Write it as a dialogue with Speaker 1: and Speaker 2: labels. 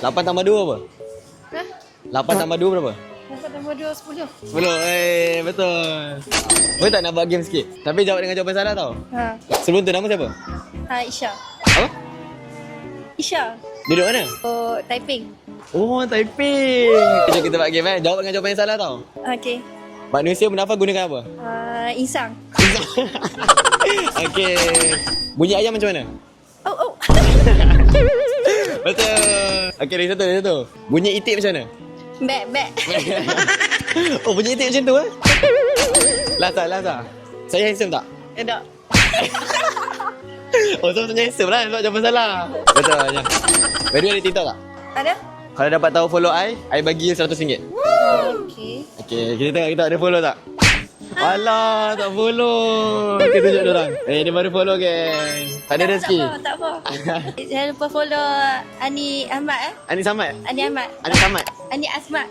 Speaker 1: 8 tambah 2 apa?
Speaker 2: Hah?
Speaker 1: 8 tambah 2 berapa?
Speaker 2: 8 tambah 2, 10.
Speaker 1: 10. Betul. Boleh tak nak buat game sikit? Tapi jawab dengan jawapan salah tau.
Speaker 2: Ha.
Speaker 1: Sebelum tu nama siapa?
Speaker 2: Isha.
Speaker 1: Apa?
Speaker 2: Isha.
Speaker 1: Duduk mana?
Speaker 2: Oh, typing.
Speaker 1: Oh, Taipei. Kejap kita buat game Jawab dengan jawapan yang salah tau.
Speaker 2: Okey.
Speaker 1: Manusia bernafas gunakan apa?
Speaker 2: Insang.
Speaker 1: Okey. Bunyi ayam macam mana?
Speaker 2: Oh, oh.
Speaker 1: Betul. Okey, dari satu. Bunyi itik macam mana?
Speaker 2: Bek.
Speaker 1: Oh, bunyi itik macam tu Lasa. Saya handsome tak?
Speaker 2: Tak.
Speaker 1: Oh, sebenarnya handsome lah sebab jawapan salah. Betul. By the way, ada TikTok tak?
Speaker 2: Ada?
Speaker 1: Kalau dapat tahu follow I bagi RM100.
Speaker 2: Okey.
Speaker 1: Okey, kita tengok kita ada follow tak? Alah, tak follow. Kita tunjuk diorang. Dia baru follow geng. Tak ada rezeki.
Speaker 2: Tak apa. Jangan lupa follow Ani Ahmad
Speaker 1: Ani Samad.
Speaker 2: Ani Ahmad.
Speaker 1: Ani Samad.
Speaker 2: Ani Asmat.